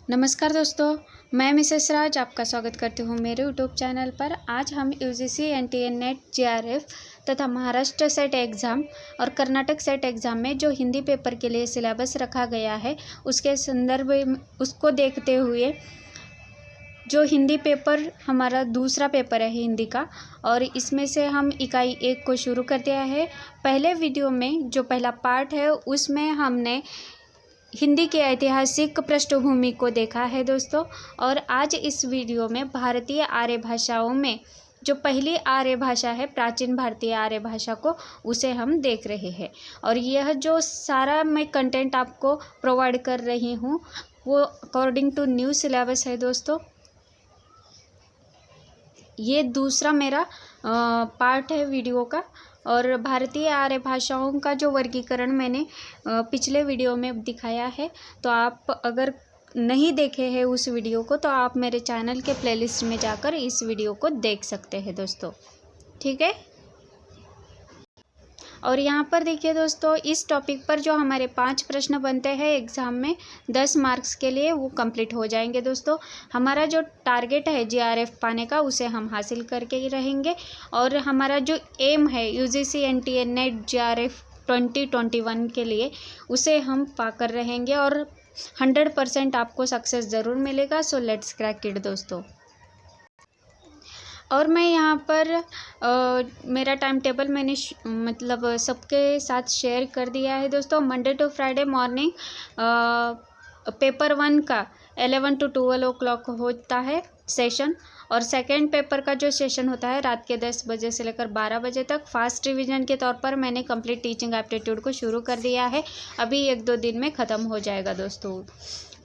नमस्कार दोस्तों, मैं मिसेस राज आपका स्वागत करती हूँ मेरे यूट्यूब चैनल पर। आज हम यूजीसी एनटीए नेट जेआरएफ तथा महाराष्ट्र सेट एग्ज़ाम और कर्नाटक सेट एग्ज़ाम में जो हिंदी पेपर के लिए सिलेबस रखा गया है उसके संदर्भ में उसको देखते हुए जो हिंदी पेपर हमारा दूसरा पेपर है हिंदी का, और इसमें से हम इकाई 1 को शुरू कर दिया है। पहले वीडियो में जो पहला पार्ट है उसमें हमने हिंदी के ऐतिहासिक पृष्ठभूमि को देखा है दोस्तों, और आज इस वीडियो में भारतीय आर्य भाषाओं में जो पहली आर्य भाषा है प्राचीन भारतीय आर्य भाषा को उसे हम देख रहे हैं। और यह जो सारा मैं कंटेंट आपको प्रोवाइड कर रही हूँ वो अकॉर्डिंग टू न्यू सिलेबस है दोस्तों। ये दूसरा मेरा पार्ट है वीडियो का, और भारतीय आर्य भाषाओं का जो वर्गीकरण मैंने पिछले वीडियो में दिखाया है, तो आप अगर नहीं देखे हैं उस वीडियो को तो आप मेरे चैनल के प्लेलिस्ट में जाकर इस वीडियो को देख सकते हैं दोस्तों, ठीक है। और यहाँ पर देखिए दोस्तों, इस टॉपिक पर जो हमारे 5 प्रश्न बनते हैं एग्ज़ाम में 10 मार्क्स के लिए वो कंप्लीट हो जाएंगे दोस्तों। हमारा जो टारगेट है जीआरएफ पाने का उसे हम हासिल करके ही रहेंगे, और हमारा जो एम है यूजीसी एनटीए नेट जीआरएफ 2021 के लिए उसे हम पाकर रहेंगे, और 100% आपको सक्सेस ज़रूर मिलेगा। सो लेट्स क्रैक इट दोस्तों। और मैं यहाँ पर मेरा टाइम टेबल मैंने मतलब सबके साथ शेयर कर दिया है दोस्तों। Monday to Friday morning paper 1 का 11 to 12 o'clock होता है सेशन, और सेकंड पेपर का जो सेशन होता है रात के 10 बजे से लेकर 12 बजे तक। फास्ट रिवीजन के तौर पर मैंने कंप्लीट टीचिंग एप्टीट्यूड को शुरू कर दिया है, अभी 1-2 दिन में ख़त्म हो जाएगा दोस्तों।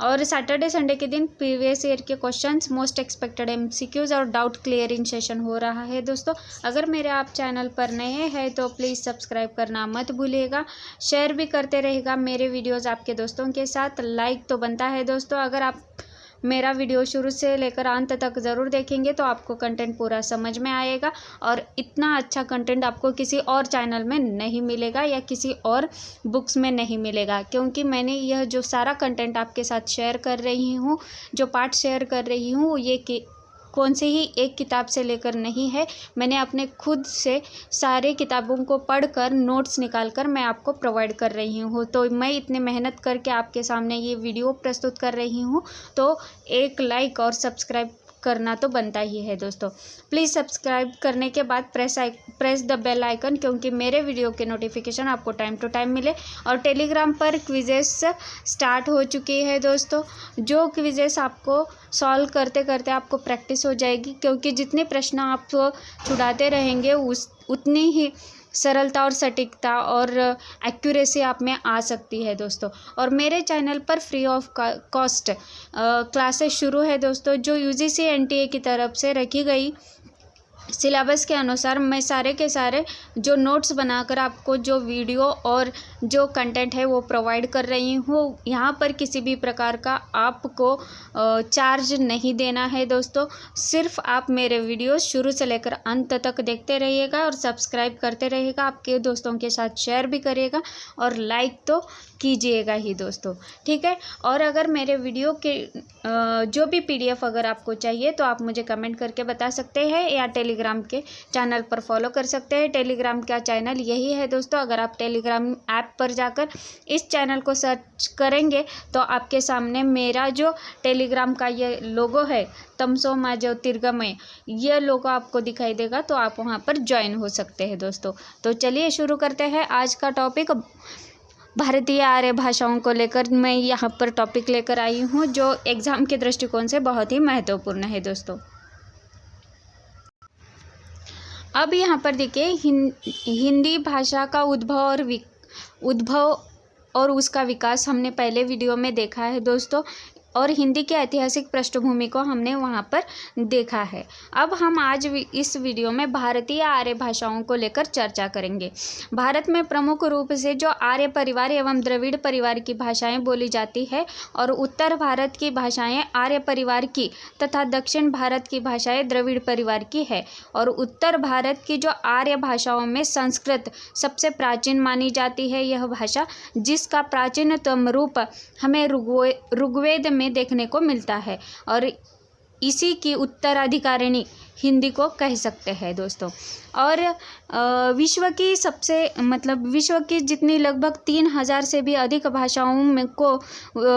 और सैटरडे संडे के दिन प्रीवियस ईयर के क्वेश्चंस, मोस्ट एक्सपेक्टेड एमसीक्यूज और डाउट क्लियरिंग सेशन हो रहा है दोस्तों। अगर मेरे आप चैनल पर नए हैं तो प्लीज़ सब्सक्राइब करना मत भूलिएगा, शेयर भी करते रहेगा मेरे वीडियोज़ आपके दोस्तों के साथ। लाइक तो बनता है दोस्तों, अगर आप मेरा वीडियो शुरू से लेकर अंत तक ज़रूर देखेंगे तो आपको कंटेंट पूरा समझ में आएगा, और इतना अच्छा कंटेंट आपको किसी और चैनल में नहीं मिलेगा या किसी और बुक्स में नहीं मिलेगा, क्योंकि मैंने यह जो सारा कंटेंट आपके साथ शेयर कर रही हूँ, जो पार्ट शेयर कर रही हूँ, ये कौन से ही एक किताब से लेकर नहीं है। मैंने अपने खुद से सारे किताबों को पढ़कर नोट्स निकाल कर मैं आपको प्रोवाइड कर रही हूँ। तो मैं इतने मेहनत करके आपके सामने ये वीडियो प्रस्तुत कर रही हूँ, तो एक लाइक और सब्सक्राइब करना तो बनता ही है दोस्तों। प्लीज़ सब्सक्राइब करने के बाद प्रेस द बेल आइकन, क्योंकि मेरे वीडियो के नोटिफिकेशन आपको टाइम टू टाइम मिले। और टेलीग्राम पर क्विजेस स्टार्ट हो चुकी है दोस्तों, जो क्विजेस आपको सॉल्व करते करते आपको प्रैक्टिस हो जाएगी, क्योंकि जितने प्रश्न आप छुड़ाते रहेंगे उतनी ही सरलता और सटीकता और एक्यूरेसी आप में आ सकती है दोस्तों। और मेरे चैनल पर फ्री ऑफ कॉस्ट क्लासेस शुरू है दोस्तों, जो यूजीसी एनटीए की तरफ से रखी गई सिलेबस के अनुसार मैं सारे के सारे जो नोट्स बनाकर आपको जो वीडियो और जो कंटेंट है वो प्रोवाइड कर रही हूँ। यहाँ पर किसी भी प्रकार का आपको चार्ज नहीं देना है दोस्तों, सिर्फ आप मेरे वीडियो शुरू से लेकर अंत तक देखते रहिएगा और सब्सक्राइब करते रहिएगा, आपके दोस्तों के साथ शेयर भी करिएगा और लाइक तो कीजिएगा ही दोस्तों, ठीक है। और अगर मेरे वीडियो के जो भी पीडीएफ अगर आपको चाहिए तो आप मुझे कमेंट करके बता सकते हैं, या टेलीग्राम के चैनल पर फॉलो कर सकते हैं। टेलीग्राम का चैनल यही है दोस्तों, अगर आप टेलीग्राम ऐप पर जाकर इस चैनल को सर्च करेंगे तो आपके सामने मेरा जो टेलीग्राम का ये लोगो है तमसो मा ज्योतिर्गमय, ये लोगो आपको दिखाई देगा, तो आप वहाँ पर ज्वाइन हो सकते हैं दोस्तों। तो चलिए शुरू करते हैं आज का टॉपिक। भारतीय आर्य भाषाओं को लेकर मैं यहाँ पर टॉपिक लेकर आई हूँ जो एग्ज़ाम के दृष्टिकोण से बहुत ही महत्वपूर्ण है दोस्तों। अब यहाँ पर देखिए हिंदी भाषा का उद्भव और उसका विकास हमने पहले वीडियो में देखा है दोस्तों, और हिंदी के ऐतिहासिक पृष्ठभूमि को हमने वहाँ पर देखा है। अब हम आज इस वीडियो में भारतीय आर्य भाषाओं को लेकर चर्चा करेंगे। भारत में प्रमुख रूप से जो आर्य परिवार एवं द्रविड़ परिवार की भाषाएं बोली जाती है, और उत्तर भारत की भाषाएं आर्य परिवार की तथा दक्षिण भारत की भाषाएं द्रविड़ परिवार की है। और उत्तर भारत की जो आर्य भाषाओं में संस्कृत सबसे प्राचीन मानी जाती है यह भाषा, जिसका प्राचीनतम रूप हमें ऋग्वेद में देखने को मिलता है और इसी की उत्तराधिकारिणी हिंदी को कह सकते हैं दोस्तों। और विश्व की जितनी लगभग 3000 से भी अधिक भाषाओं में को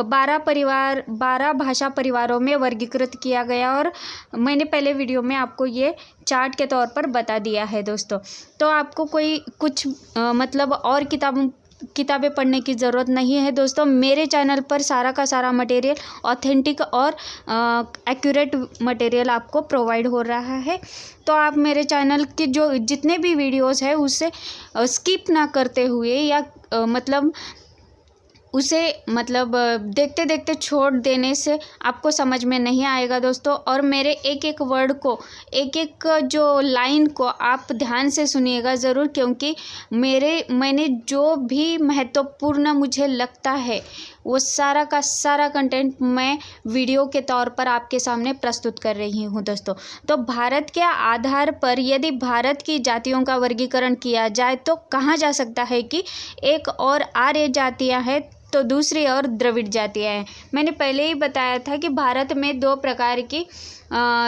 12 भाषा परिवारों में वर्गीकृत किया गया और मैंने पहले वीडियो में आपको ये चार्ट के तौर पर बता दिया है दोस्तों। तो आपको कोई कुछ और किताबें पढ़ने की ज़रूरत नहीं है दोस्तों। मेरे चैनल पर सारा का सारा मटेरियल ऑथेंटिक और एक्यूरेट मटेरियल आपको प्रोवाइड हो रहा है। तो आप मेरे चैनल के जो जितने भी वीडियोस हैं उससे स्किप ना करते हुए या उसे देखते देखते छोड़ देने से आपको समझ में नहीं आएगा दोस्तों। और मेरे एक एक वर्ड को, एक एक जो लाइन को आप ध्यान से सुनिएगा ज़रूर, क्योंकि मैंने जो भी महत्वपूर्ण मुझे लगता है वो सारा का सारा कंटेंट मैं वीडियो के तौर पर आपके सामने प्रस्तुत कर रही हूँ दोस्तों। तो भारत के आधार पर यदि भारत की जातियों का वर्गीकरण किया जाए तो कहा जा सकता है कि एक और आर्य जातियाँ हैं तो दूसरी और द्रविड़ जातियाँ हैं। मैंने पहले ही बताया था कि भारत में 2 प्रकार की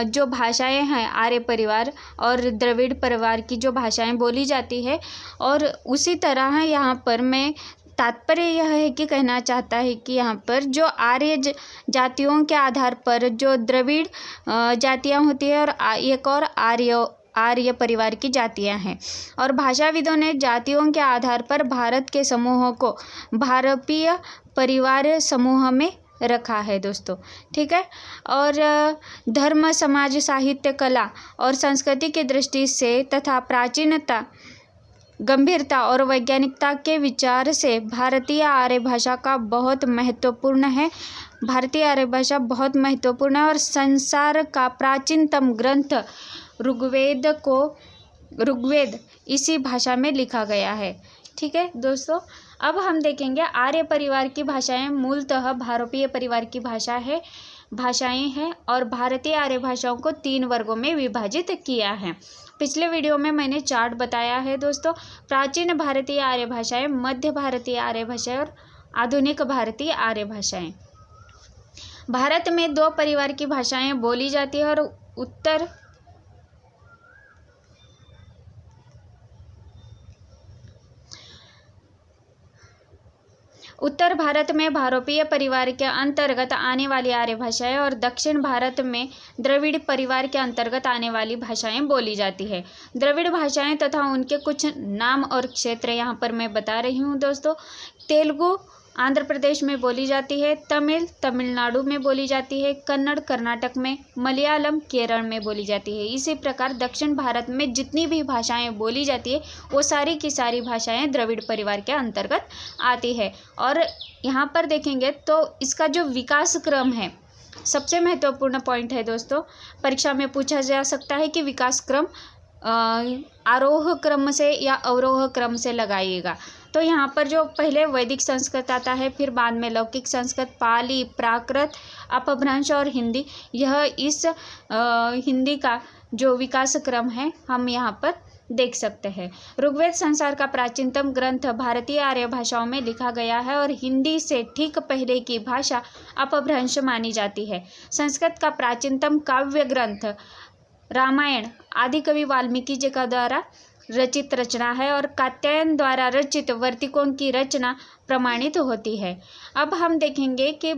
जो भाषाएं हैं, आर्य परिवार और द्रविड़ परिवार की जो भाषाएं बोली जाती है। और उसी तरह यहाँ पर मैं तात्पर्य यह है कि कहना चाहता है कि यहाँ पर जो आर्य जातियों के आधार पर जो द्रविड़ जातियाँ होती है और एक और आर्य परिवार की जातियाँ हैं। और भाषाविदों ने जातियों के आधार पर भारत के समूहों को भारतीय परिवार समूह में रखा है दोस्तों, ठीक है। और धर्म, समाज, साहित्य, कला और संस्कृति की दृष्टि से तथा प्राचीनता, गंभीरता और वैज्ञानिकता के विचार से भारतीय आर्य भाषा का बहुत महत्वपूर्ण है। भारतीय आर्य भाषा बहुत महत्वपूर्ण है और संसार का प्राचीनतम ग्रंथ ऋग्वेद इसी भाषा में लिखा गया है, ठीक है दोस्तों। अब हम देखेंगे आर्य परिवार की भाषाएं मूलतः भारतीय परिवार की भाषाएं हैं और भारतीय आर्य भाषाओं को 3 वर्गों में विभाजित किया है। पिछले वीडियो में मैंने चार्ट बताया है दोस्तों। प्राचीन भारतीय आर्य भाषाएं, मध्य भारतीय आर्य भाषाएं और आधुनिक भारतीय आर्य भाषाएं। भारत में 2 परिवार की भाषाएं बोली जाती है और उत्तर भारत में भारतीय परिवार के अंतर्गत आने वाली आर्य भाषाएं और दक्षिण भारत में द्रविड़ परिवार के अंतर्गत आने वाली भाषाएं बोली जाती है। द्रविड़ भाषाएं तथा उनके कुछ नाम और क्षेत्र यहाँ पर मैं बता रही हूँ दोस्तों। तेलुगु आंध्र प्रदेश में बोली जाती है, तमिल तमिलनाडु में बोली जाती है, कन्नड़ कर्नाटक में, मलयालम केरल में बोली जाती है। इसी प्रकार दक्षिण भारत में जितनी भी भाषाएं बोली जाती है वो सारी की सारी भाषाएं द्रविड़ परिवार के अंतर्गत आती है। और यहाँ पर देखेंगे तो इसका जो विकास क्रम है सबसे महत्वपूर्ण पॉइंट है दोस्तों। परीक्षा में पूछा जा सकता है कि विकास क्रम आरोह क्रम से या अवरोह क्रम से लगाइएगा। तो यहाँ पर जो पहले वैदिक संस्कृत आता है, फिर बाद में लौकिक संस्कृत, पाली, प्राकृत, अपभ्रंश और हिंदी। यह इस हिंदी का जो विकास क्रम है हम यहाँ पर देख सकते हैं। ऋग्वेद संसार का प्राचीनतम ग्रंथ भारतीय आर्य भाषाओं में लिखा गया है और हिंदी से ठीक पहले की भाषा अपभ्रंश मानी जाती है। संस्कृत का प्राचीनतम काव्य ग्रंथ रामायण आदि कवि वाल्मीकि जी का द्वारा रचित रचना है और कात्यायन द्वारा रचित वर्तिकों की रचना प्रमाणित होती है। अब हम देखेंगे कि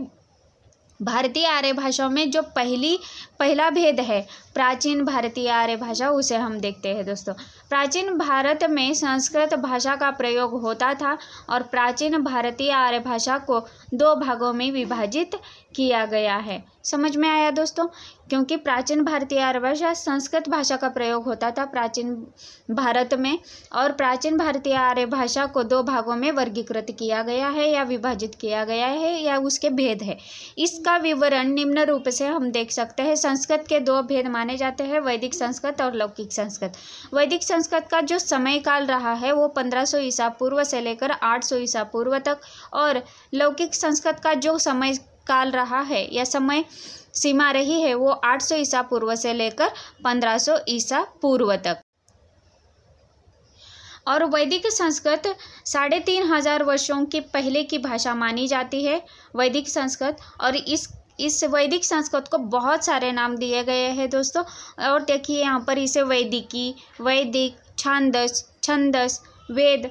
भारतीय आर्य भाषाओं में जो पहला भेद है प्राचीन भारतीय आर्य भाषा, उसे हम देखते हैं दोस्तों। प्राचीन भारत में संस्कृत भाषा का प्रयोग होता था और प्राचीन भारतीय आर्य भाषा को 2 भागों में विभाजित किया गया है। समझ में आया दोस्तों? क्योंकि प्राचीन भारतीय आर्य भाषा संस्कृत भाषा का प्रयोग होता था प्राचीन भारत में, और प्राचीन भारतीय आर्य भाषा को 2 भागों में वर्गीकृत किया गया है या विभाजित किया गया है या उसके भेद है। इसका विवरण निम्न रूप से हम देख सकते हैं। संस्कृत के 2 भेद माने जाते हैं, वैदिक संस्कृत और लौकिक संस्कृत। वैदिक संस्कृत का जो समय काल रहा है वो 1500 ईसा पूर्व से लेकर 800 ईसा पूर्व तक, और लौकिक संस्कृत का जो समय काल रहा है या समय सीमा रही है वो 800 ईसा पूर्व से लेकर 1500 ईसा पूर्व तक। और वैदिक संस्कृत 3500 वर्षों की पहले की भाषा मानी जाती है वैदिक संस्कृत, और इस वैदिक संस्कृत को बहुत सारे नाम दिए गए हैं दोस्तों। और देखिए यहाँ पर इसे वैदिकी, वैदिक, छंदस, वेद,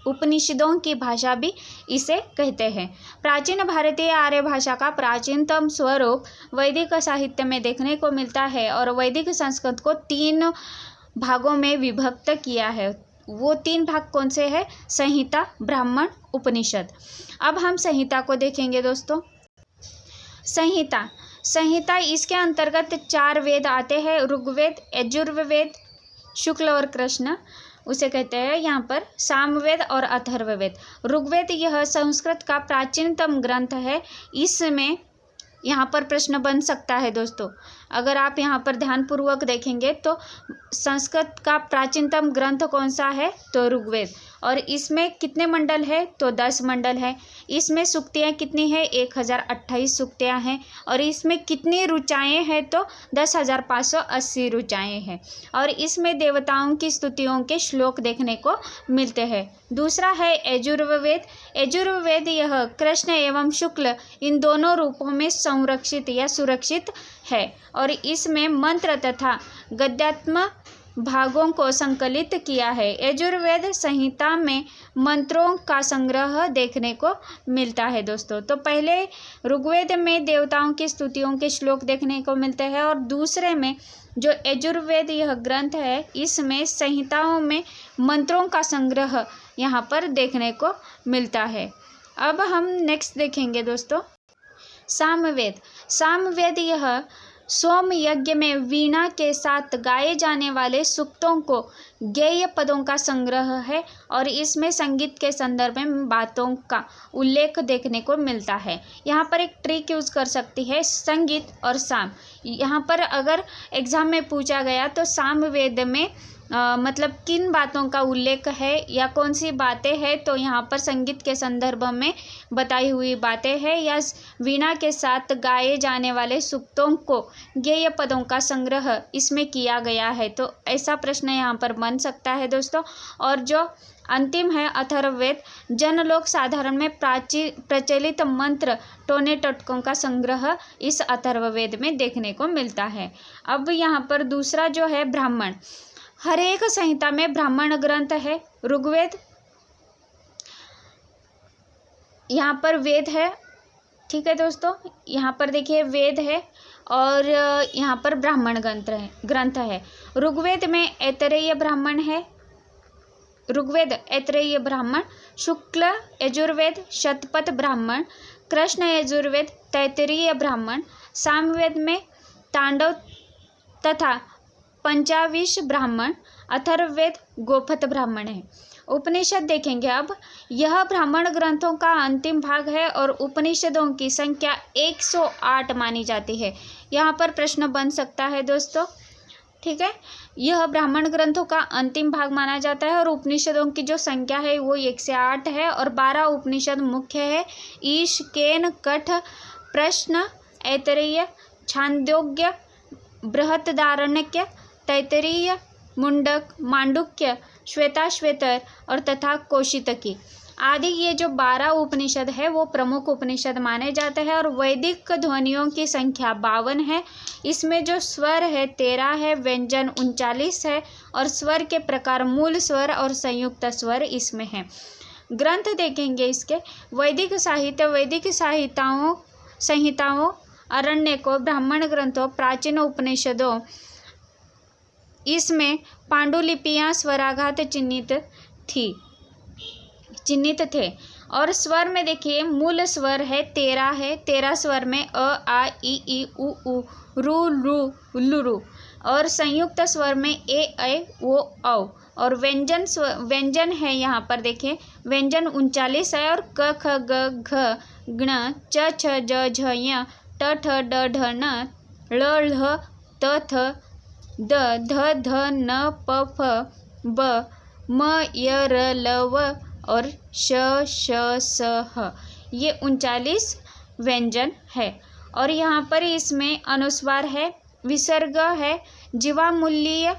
उपनिषदों की भाषा भी इसे कहते हैं। प्राचीन भारतीय आर्य भाषा का प्राचीनतम स्वरूप वैदिक साहित्य में देखने को मिलता है और वैदिक संस्कृत को 3 भागों में विभक्त किया है। वो 3 भाग कौन से हैं? संहिता, ब्राह्मण, उपनिषद। अब हम संहिता को देखेंगे दोस्तों। संहिता इसके अंतर्गत 4 वेद आते हैं। ऋग्वेद, यजुर्वेद, शुक्ल और कृष्ण उसे कहते हैं यहाँ पर सामवेद और अथर्ववेद। ऋग्वेद यह संस्कृत का प्राचीनतम ग्रंथ है। इसमें यहाँ पर प्रश्न बन सकता है दोस्तों, अगर आप यहाँ पर ध्यानपूर्वक देखेंगे तो संस्कृत का प्राचीनतम ग्रंथ कौन सा है? तो ऋग्वेद। और इसमें कितने मंडल है? तो 10 मंडल है। इसमें सूक्तियाँ कितनी है? 1028 सूक्तियाँ हैं। और इसमें कितनी ऋचाएँ हैं? तो 10,580 ऋचाएँ हैं। और इसमें देवताओं की स्तुतियों के श्लोक देखने को मिलते हैं। दूसरा है यजुर्वेद। यजुर्वेद यह कृष्ण एवं शुक्ल इन दोनों रूपों में संरक्षित या सुरक्षित है और इसमें मंत्र तथा गद्यात्मक भागों को संकलित किया है। यजुर्वेद संहिता में मंत्रों का संग्रह देखने को मिलता है दोस्तों। तो पहले ऋग्वेद में देवताओं की स्तुतियों के श्लोक देखने को मिलते हैं और दूसरे में जो यजुर्वेद यह ग्रंथ है इसमें संहिताओं में मंत्रों का संग्रह यहाँ पर देखने को मिलता है। अब हम नेक्स्ट देखेंगे दोस्तों सामवेद यह सोम यज्ञ में वीणा के साथ गाए जाने वाले सूक्तों को गेय पदों का संग्रह है और इसमें संगीत के संदर्भ में बातों का उल्लेख देखने को मिलता है। यहाँ पर एक ट्रिक यूज़ कर सकती है संगीत और साम। यहाँ पर अगर एग्जाम में पूछा गया तो सामवेद में मतलब किन बातों का उल्लेख है या कौन सी बातें हैं, तो यहाँ पर संगीत के संदर्भ में बताई हुई बातें हैं या वीणा के साथ गाए जाने वाले सूक्तों को गेय पदों का संग्रह इसमें किया गया है। तो ऐसा प्रश्न यहाँ पर बन सकता है दोस्तों। और जो अंतिम है अथर्ववेद, जनलोक साधारण में प्रचलित मंत्र टोने टटकों का संग्रह इस अथर्ववेद में देखने को मिलता है। अब यहाँ पर दूसरा जो है ब्राह्मण। हर एक संहिता में ब्राह्मण ग्रंथ है। ऋग्वेद, यहाँ पर वेद है, ठीक है दोस्तों, यहाँ पर देखिए वेद है और यहाँ पर ब्राह्मण ग्रंथ है। ऋग्वेद में ऐतरेय ब्राह्मण है, ऋग्वेद ऐतरेय ब्राह्मण, शुक्ल यजुर्वेद शतपथ ब्राह्मण, कृष्ण यजुर्वेद तैत्तिरीय ब्राह्मण, सामवेद में तांडव तथा पंचाविश ब्राह्मण, अथर्ववेद गोपथ ब्राह्मण है। उपनिषद देखेंगे अब। यह ब्राह्मण ग्रंथों का अंतिम भाग है और उपनिषदों की संख्या 108 मानी जाती है। यहाँ पर प्रश्न बन सकता है दोस्तों, ठीक है। यह ब्राह्मण ग्रंथों का अंतिम भाग माना जाता है और उपनिषदों की जो संख्या है वो 108 है और 12 उपनिषद मुख्य है। ईश, केन, कठ, प्रश्न, ऐतरेय, छांदोग्य, बृहदारण्यक, तैत्तिरीय, मुंडक, मांडुक्य, श्वेताश्वेतर और तथा कौशितकी आदि ये जो 12 उपनिषद है वो प्रमुख उपनिषद माने जाते हैं। और वैदिक ध्वनियों की संख्या 52 है। इसमें जो स्वर है 13 है, व्यंजन 39 है और स्वर के प्रकार मूल स्वर और संयुक्त स्वर इसमें है। ग्रंथ देखेंगे इसके। वैदिक साहित्य, वैदिक संहिताओं, अरण्यकों, ब्राह्मण ग्रंथों, प्राचीन उपनिषदों, इसमें पांडुलिपियाँ स्वराघात चिन्हित थे। और स्वर में देखिए मूल स्वर है 13 है। 13 स्वर में अ, आ, ई, उ, रु, लु। और संयुक्त स्वर में ए, ऐ, ओ, औ। और व्यंजन है यहाँ पर देखिए, व्यंजन 39 है और क, ख, ग, घ, ज्ञ, च, छ, ज, झ, ञ, ट, ठ, ड, ढ, न, ळ, ल्ह, त, थ, द, ध, ध, न, प, फ, ब, म, य, र, ल, व और श, स, ह। ये 39 व्यंजन है। और यहाँ पर इसमें अनुस्वार है, विसर्ग है, जीवामूल्य,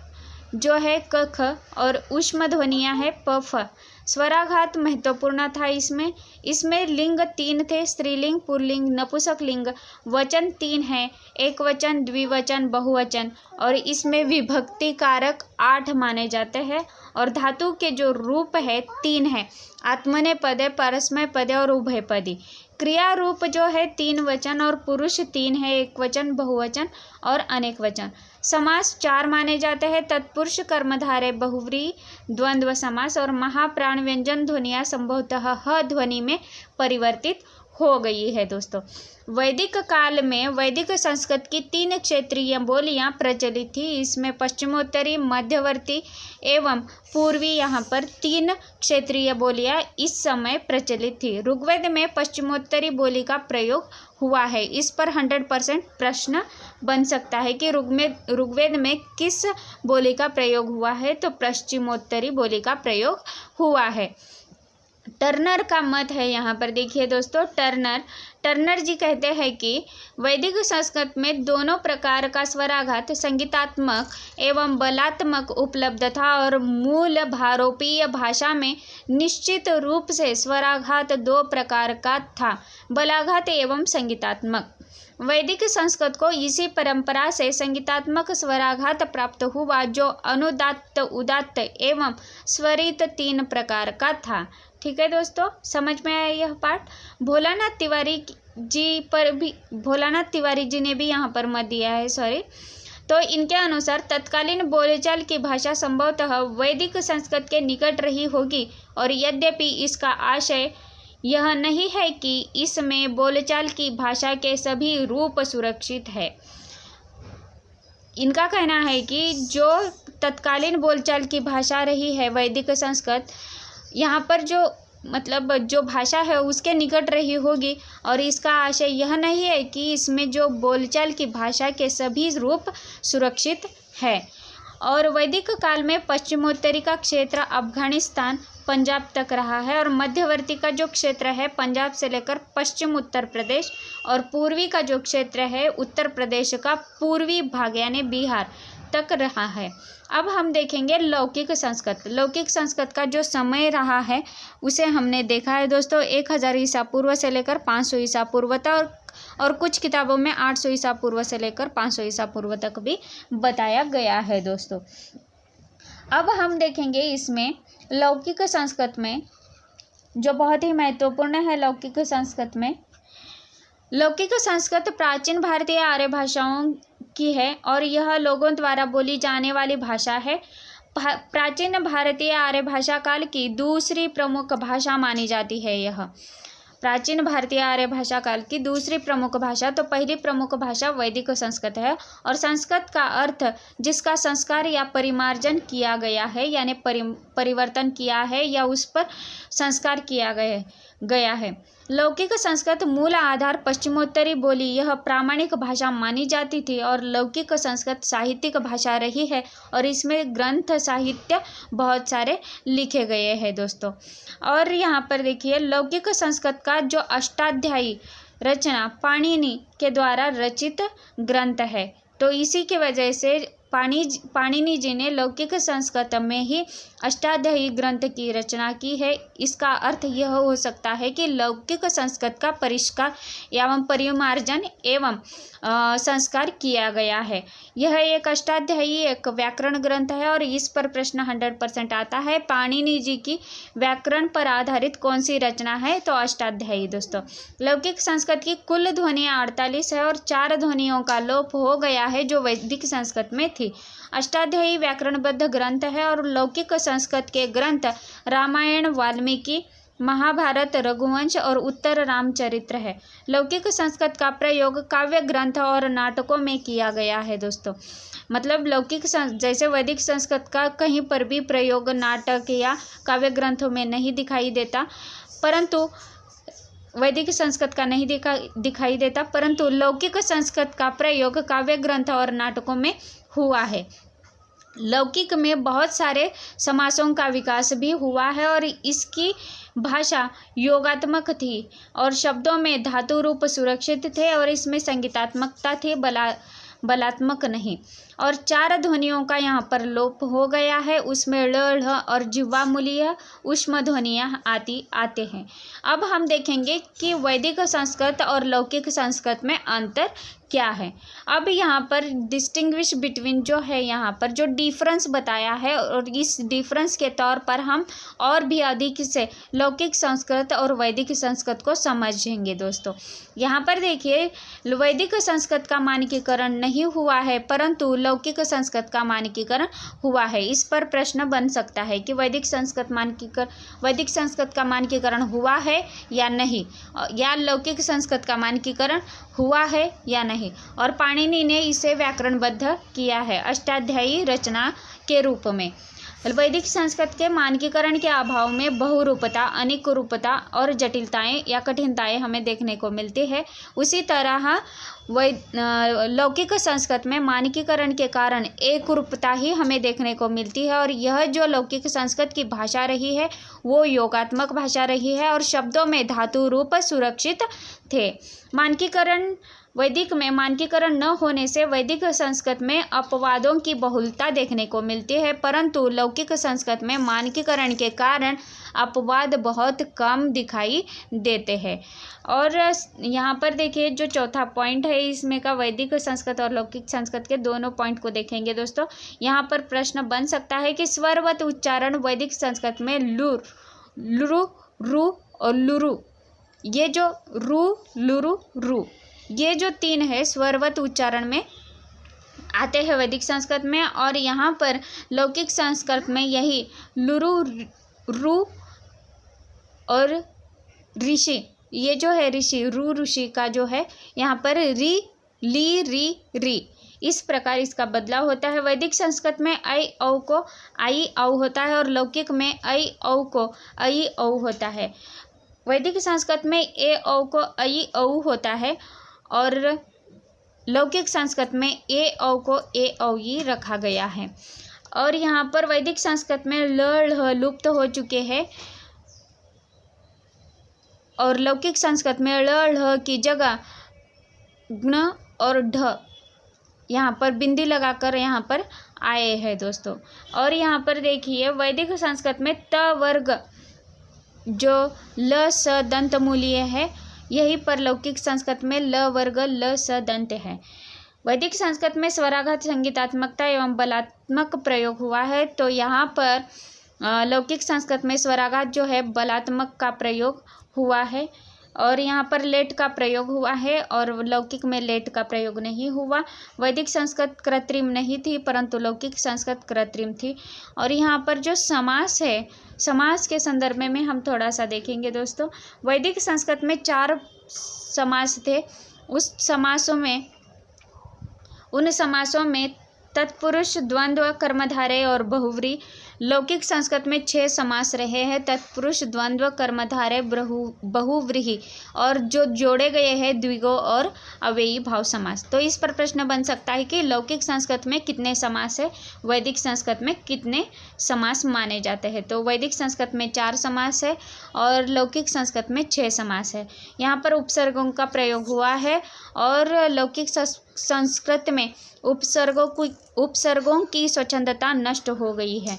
जो है क ख और ऊष्म ध्वनियाँ है प फ। स्वराघात महत्वपूर्ण था इसमें लिंग 3 थे, स्त्रीलिंग, पुल्लिंग, नपुंसकलिंग। वचन 3 है, एक वचन, द्विवचन, बहुवचन। और इसमें विभक्ति कारक 8 माने जाते हैं। और धातु के जो रूप है 3 है, आत्मनेपदे, परस्मैपदे और उभयपदी। क्रिया रूप जो है 3 वचन और पुरुष 3 है, एक वचन, बहुवचन और अनेक वचन। समास 4 माने जाते हैं, तत्पुरुष, कर्मधारय, बहुव्रीहि, द्वंद्व समास। और महाप्राण व्यंजन ध्वनियाँ संभवतः ह ध्वनि में परिवर्तित हो गई है दोस्तों। वैदिक काल में वैदिक संस्कृत की 3 क्षेत्रीय बोलियां प्रचलित थी। इसमें पश्चिमोत्तरी, मध्यवर्ती एवं पूर्वी, यहाँ पर 3 क्षेत्रीय बोलियां इस समय प्रचलित थी। ऋग्वेद में पश्चिमोत्तरी बोली का प्रयोग हुआ है। इस पर 100% प्रश्न बन सकता है कि ऋग्वेद में किस बोली का प्रयोग हुआ है, तो पश्चिमोत्तरी बोली का प्रयोग हुआ है। टर्नर का मत है, यहाँ पर देखिए दोस्तों, टर्नर जी कहते हैं कि वैदिक संस्कृत में दोनों प्रकार का स्वराघात संगीतात्मक एवं बलात्मक उपलब्ध था और मूल भारोपीय भाषा में निश्चित रूप से स्वराघात 2 प्रकार का था, बलाघात एवं संगीतात्मक। वैदिक संस्कृत को इसी परंपरा से संगीतात्मक स्वराघात प्राप्त हुआ, जो अनुदात्त, उदात्त एवं स्वरित 3 प्रकार का था। ठीक है दोस्तों, समझ में आया यह पाठ। भोलानाथ तिवारी जी ने भी यहाँ पर मत दिया है, तो इनके अनुसार तत्कालीन बोलचाल की भाषा संभवतः वैदिक संस्कृत के निकट रही होगी। और यद्यपि इसका आशय यह नहीं है कि इसमें बोलचाल की भाषा के सभी रूप सुरक्षित है। इनका कहना है कि जो तत्कालीन बोलचाल की भाषा रही है वैदिक संस्कृत, यहाँ पर जो भाषा है उसके निकट रही होगी। और इसका आशय यह नहीं है कि इसमें जो बोलचाल की भाषा के सभी रूप सुरक्षित है। और वैदिक काल में पश्चिमोत्तरी का क्षेत्र अफगानिस्तान, पंजाब तक रहा है। और मध्यवर्ती का जो क्षेत्र है पंजाब से लेकर पश्चिम उत्तर प्रदेश, और पूर्वी का जो क्षेत्र है उत्तर प्रदेश का पूर्वी भाग यानी बिहार तक रहा है। अब हम देखेंगे लौकिक संस्कृत। लौकिक संस्कृत का जो समय रहा है उसे हमने देखा है दोस्तों, 1000 ईसा पूर्व से लेकर 500 ईसा पूर्व तक, और कुछ किताबों में 800 ईसा पूर्व से लेकर 500 ईसा पूर्व तक भी बताया गया है दोस्तों। अब हम देखेंगे इसमें लौकिक संस्कृत में जो बहुत ही महत्वपूर्ण है लौकिक संस्कृत में, लौकिक संस्कृत प्राचीन भारतीय आर्य भाषाओं की है और यह लोगों द्वारा बोली जाने वाली भाषा है। प्राचीन भारतीय आर्य भाषा काल की दूसरी प्रमुख भाषा मानी जाती है। यह प्राचीन भारतीय आर्य भाषा काल की दूसरी प्रमुख भाषा, तो पहली प्रमुख भाषा वैदिक संस्कृत है। और संस्कृत का अर्थ जिसका संस्कार या परिमार्जन किया गया है, यानी परिवर्तन किया है या उस पर संस्कार किया गया है। लौकिक संस्कृत मूल आधार पश्चिमोत्तरी बोली यह प्रामाणिक भाषा मानी जाती थी और लौकिक संस्कृत साहित्यिक भाषा रही है और इसमें ग्रंथ साहित्य बहुत सारे लिखे गए हैं दोस्तों। और यहाँ पर देखिए लौकिक संस्कृत का जो अष्टाध्यायी रचना पाणिनि के द्वारा रचित ग्रंथ है, तो इसी की वजह से पाणिनि जी ने लौकिक संस्कृत में ही अष्टाध्यायी ग्रंथ की रचना की है। इसका अर्थ यह हो सकता है कि लौकिक संस्कृत का परिष्कार एवं परिमार्जन एवं संस्कार किया गया है। यह एक अष्टाध्यायी एक व्याकरण ग्रंथ है और इस पर प्रश्न 100% आता है। पाणिनि जी की व्याकरण पर आधारित कौन सी रचना है, तो अष्टाध्यायी दोस्तों। लौकिक संस्कृत की कुल ध्वनियाँ 48 है और 4 ध्वनियों का लोप हो गया है जो वैदिक संस्कृत में थी। अष्टाध्यायी व्याकरणबद्ध ग्रंथ है और लौकिक संस्कृत के ग्रंथ रामायण, वाल्मीकि, महाभारत, रघुवंश और उत्तर रामचरित्र है। लौकिक संस्कृत का प्रयोग काव्य ग्रंथ और नाटकों में किया गया है दोस्तों। मतलब लौकिक जैसे वैदिक संस्कृत का कहीं पर भी प्रयोग नाटक या काव्य ग्रंथों में नहीं दिखाई देता, परंतु वैदिक संस्कृत का नहीं दिखाई देता, परंतु लौकिक संस्कृत का प्रयोग काव्य ग्रंथ और नाटकों में हुआ है। लौकिक में बहुत सारे समासों का विकास भी हुआ है और इसकी भाषा योगात्मक थी और शब्दों में धातु रूप सुरक्षित थे और इसमें संगीतात्मकता थी, बलात्मक नहीं। और 4 ध्वनियों का यहाँ पर लोप हो गया है, उसमें ळ, ढ और जिह्वामूलीय ऊष्म ध्वनियाँ आते हैं। अब हम देखेंगे कि वैदिक संस्कृत और लौकिक संस्कृत में अंतर क्या है। अब यहाँ पर डिस्टिंग्विश बिटवीन जो है, यहाँ पर जो डिफरेंस बताया है, और इस डिफरेंस के तौर पर हम और भी अधिक से लौकिक संस्कृत और वैदिक संस्कृत को समझेंगे दोस्तों। यहाँ पर देखिए, वैदिक संस्कृत का मानकीकरण नहीं हुआ है, परंतु लौकिक संस्कृत का मानकीकरण हुआ है। इस पर प्रश्न बन सकता है कि वैदिक संस्कृत का मानकीकरण हुआ है या नहीं, या लौकिक संस्कृत का मानकीकरण हुआ है या नहीं। और पाणिनि ने इसे व्याकरणबद्ध किया है अष्टाध्यायी रचना के रूप में। वैदिक संस्कृत के मानकीकरण के अभाव में बहुरूपता, अनेक रूपता और जटिलताएं या कठिनताएं हमें देखने को मिलती है। उसी तरह लौकिक संस्कृत में मानकीकरण के कारण एक रूपता ही हमें देखने को मिलती है। और यह जो लौकिक संस्कृत की भाषा रही है वो योगात्मक भाषा रही है और शब्दों में धातु रूप सुरक्षित थे। वैदिक में मानकीकरण न होने से वैदिक संस्कृत में अपवादों की बहुलता देखने को मिलती है, परंतु लौकिक संस्कृत में मानकीकरण के कारण अपवाद बहुत कम दिखाई देते हैं। और यहाँ पर देखिए, जो चौथा पॉइंट है इसमें का वैदिक संस्कृत और लौकिक संस्कृत के दोनों पॉइंट को देखेंगे दोस्तों। यहाँ पर प्रश्न बन सकता है कि स्वरवत उच्चारण वैदिक संस्कृत में लुर, लुरु, रु और लुरु, ये जो रु, लुरु, रु, ये जो 3 है स्वरवत उच्चारण में आते हैं वैदिक संस्कृत में। और यहाँ पर लौकिक संस्कृत में यही लुरु, रु और ऋषि, ये जो है ऋषि, रु ऋषि का जो है यहाँ पर री, ली, री, इस प्रकार इसका बदलाव होता है। वैदिक संस्कृत में ऐ औ को आई औ होता है और लौकिक में ऐ औ को ऐ औ होता है। वैदिक संस्कृत में ए औ को ऐ औ होता है और लौकिक संस्कृत में ए औ को ए औ ही रखा गया है। और यहाँ पर वैदिक संस्कृत में ल, ढ लुप्त हो चुके हैं और लौकिक संस्कृत में ळ, ढ की जगह ज्ञ और ढ यहाँ पर बिंदी लगाकर यहाँ पर आए हैं दोस्तों। और यहाँ पर देखिए, वैदिक संस्कृत में त वर्ग जो ल स दंत मूल्य है, यही पर लौकिक संस्कृत में ल वर्ग ल स दंत है। वैदिक संस्कृत में स्वराघात, संगीतात्मकता एवं बलात्मक प्रयोग हुआ है, तो यहाँ पर लौकिक संस्कृत में स्वराघात जो है बलात्मक का प्रयोग हुआ है और यहाँ पर लेट का प्रयोग हुआ है और लौकिक में लेट का प्रयोग नहीं हुआ। वैदिक संस्कृत कृत्रिम नहीं थी परंतु लौकिक संस्कृत कृत्रिम थी। और यहाँ पर जो समास है, समास के संदर्भ में हम थोड़ा सा देखेंगे दोस्तों। वैदिक संस्कृत में 4 समास थे। उन समासों में तत्पुरुष, द्वंद्व, कर्मधारय और बहुव्रीहि। लौकिक संस्कृत में 6 समास रहे हैं, तत्पुरुष, द्वंद्व, कर्मधारय, बहुव्रीहि, और जो जोड़े गए हैं द्विगु और अव्ययी भाव समास। तो इस पर प्रश्न बन सकता है कि लौकिक संस्कृत में कितने समास है, वैदिक संस्कृत में कितने समास माने जाते हैं। तो वैदिक संस्कृत में 4 समास है और लौकिक संस्कृत में 6 समास है। यहाँ पर उपसर्गों का प्रयोग हुआ है और लौकिक संस्कृत में उपसर्गों की स्वच्छंदता नष्ट हो गई है।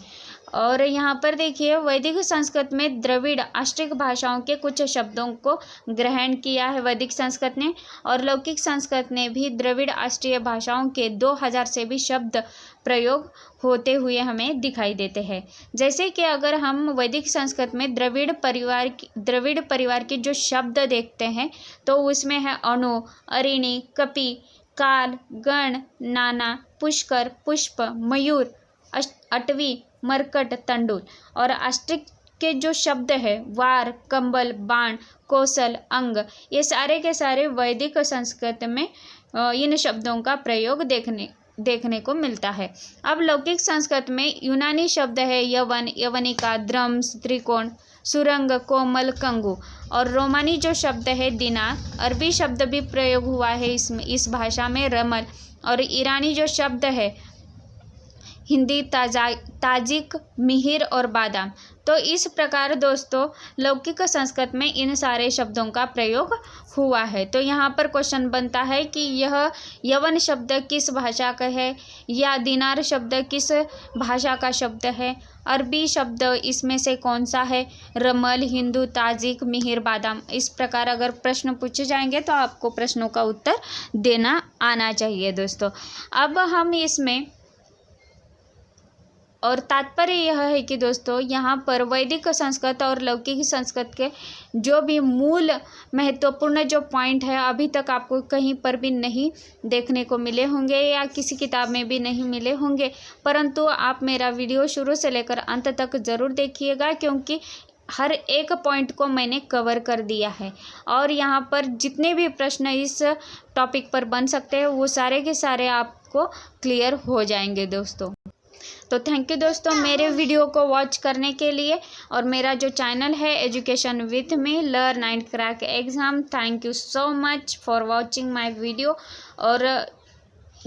और यहाँ पर देखिए, वैदिक संस्कृत में द्रविड़ आष्ट्रिक भाषाओं के कुछ शब्दों को ग्रहण किया है वैदिक संस्कृत ने, और लौकिक संस्कृत ने भी द्रविड़ आष्ट्रीय भाषाओं के 2000 से भी शब्द प्रयोग होते हुए हमें दिखाई देते हैं। जैसे कि अगर हम वैदिक संस्कृत में द्रविड़ परिवार के जो शब्द देखते हैं तो उसमें है अणु, अरिणी, कपि, काल, गण, नाना, पुष्कर, पुष्प, मयूर, अटवी, मरकट, तंडुल। और आष्ट्रिक के जो शब्द है वार, कंबल, बाण, कौशल, अंग, ये सारे के सारे वैदिक संस्कृत में इन शब्दों का प्रयोग देखने को मिलता है। अब लौकिक संस्कृत में यूनानी शब्द है यवन, यवनिका, द्रम्स, त्रिकोण, सुरंग, कोमल, कंगु, और रोमानी जो शब्द है दिनार। अरबी शब्द भी प्रयोग हुआ है इस भाषा में रमल, और ईरानी जो शब्द है हिंदी, ताजिक, मिहिर और बादाम। तो इस प्रकार दोस्तों लौकिक संस्कृत में इन सारे शब्दों का प्रयोग हुआ है। तो यहाँ पर क्वेश्चन बनता है कि यह यवन शब्द किस भाषा का है, या दिनार शब्द किस भाषा का शब्द है, अरबी शब्द इसमें से कौन सा है, रमल, हिंदू, ताजिक, मिहिर, बादाम। इस प्रकार अगर प्रश्न पूछे जाएंगे तो आपको प्रश्नों का उत्तर देना आना चाहिए दोस्तों। अब हम इसमें, और तात्पर्य यह है कि दोस्तों यहाँ पर वैदिक संस्कृत और लौकिक संस्कृत के जो भी मूल महत्वपूर्ण जो पॉइंट है अभी तक आपको कहीं पर भी नहीं देखने को मिले होंगे या किसी किताब में भी नहीं मिले होंगे, परंतु आप मेरा वीडियो शुरू से लेकर अंत तक ज़रूर देखिएगा, क्योंकि हर एक पॉइंट को मैंने कवर कर दिया है। और यहाँ पर जितने भी प्रश्न इस टॉपिक पर बन सकते हैं वो सारे के सारे आपको क्लियर हो जाएंगे दोस्तों। तो थैंक यू दोस्तों मेरे वीडियो को वॉच करने के लिए। और मेरा जो चैनल है education with me learn and crack exam, thank you so much for watching my video. और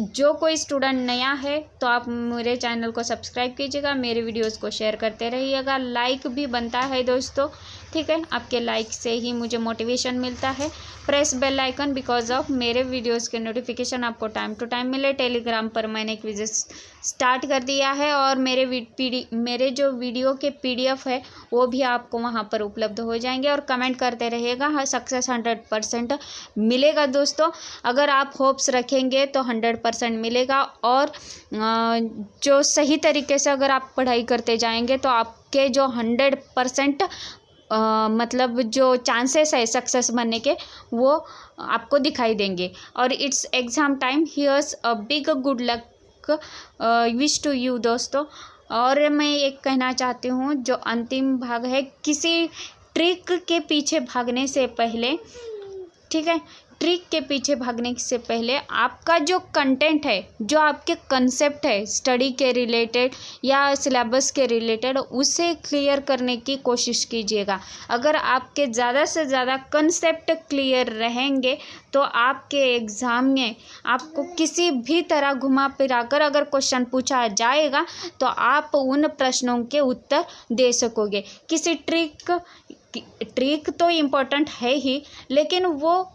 जो कोई स्टूडेंट नया है तो आप मेरे चैनल को सब्सक्राइब कीजिएगा, मेरे वीडियोस को शेयर करते रहिएगा, लाइक भी बनता है दोस्तों, ठीक है। आपके लाइक से ही मुझे मोटिवेशन मिलता है। Press bell icon because of मेरे वीडियोस के नोटिफिकेशन आपको टाइम टू टाइम मिले। टेलीग्राम पर मैंने क्विज़ स्टार्ट कर दिया है और मेरे जो वीडियो के PDF है वो भी आपको वहाँ पर उपलब्ध हो जाएंगे। और कमेंट करते रहिएगा, हाँ सक्सेस 100% मिलेगा दोस्तों। अगर आप होप्स रखेंगे तो 100% मिलेगा। और जो सही तरीके से अगर आप पढ़ाई करते जाएंगे तो आपके जो 100% मतलब जो चांसेस है सक्सेस बनने के वो आपको दिखाई देंगे। और it's exam time, here's a big good luck wish to you दोस्तों। और मैं एक कहना चाहती हूँ, जो अंतिम भाग है, किसी ट्रिक के पीछे भागने से पहले, ठीक है, ट्रिक के पीछे भागने से पहले आपका जो कंटेंट है, जो आपके कंसेप्ट है स्टडी के रिलेटेड या सिलेबस के रिलेटेड, उसे क्लियर करने की कोशिश कीजिएगा। अगर आपके ज़्यादा से ज़्यादा कंसेप्ट क्लियर रहेंगे तो आपके एग्ज़ाम में आपको किसी भी तरह घुमा फिरा कर अगर क्वेश्चन पूछा जाएगा तो आप उन प्रश्नों के उत्तर दे सकोगे। किसी ट्रिक तो इम्पोर्टेंट है ही, लेकिन वो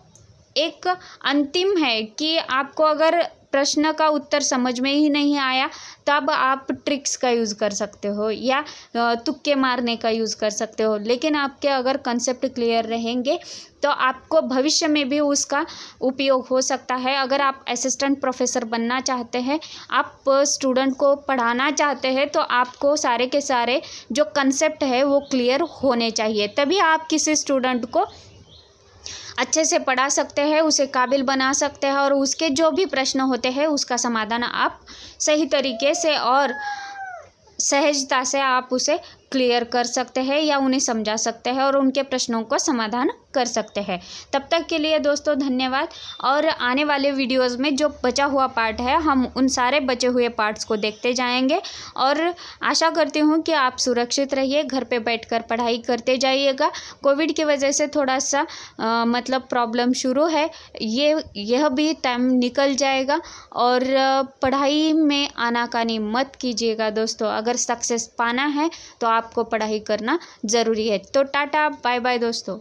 एक अंतिम है कि आपको अगर प्रश्न का उत्तर समझ में ही नहीं आया तब आप ट्रिक्स का यूज़ कर सकते हो या तुक्के मारने का यूज़ कर सकते हो। लेकिन आपके अगर कंसेप्ट क्लियर रहेंगे तो आपको भविष्य में भी उसका उपयोग हो सकता है। अगर आप असिस्टेंट प्रोफेसर बनना चाहते हैं, आप स्टूडेंट को पढ़ाना चाहते हैं, तो आपको सारे के सारे जो कंसेप्ट है वो क्लियर होने चाहिए, तभी आप किसी स्टूडेंट को अच्छे से पढ़ा सकते हैं, उसे काबिल बना सकते हैं और उसके जो भी प्रश्न होते हैं उसका समाधान आप सही तरीके से और सहजता से आप उसे क्लियर कर सकते हैं या उन्हें समझा सकते हैं और उनके प्रश्नों को समाधान कर सकते हैं। तब तक के लिए दोस्तों धन्यवाद। और आने वाले वीडियोस में जो बचा हुआ पार्ट है हम उन सारे बचे हुए पार्ट्स को देखते जाएंगे। और आशा करती हूँ कि आप सुरक्षित रहिए, घर पे बैठकर पढ़ाई करते जाइएगा। कोविड की वजह से थोड़ा सा मतलब प्रॉब्लम शुरू है, यह भी टाइम निकल जाएगा। और पढ़ाई में आनाकानी मत कीजिएगा दोस्तों। अगर सक्सेस पाना है तो आपको पढ़ाई करना ज़रूरी है। तो टाटा बाय बाय दोस्तों।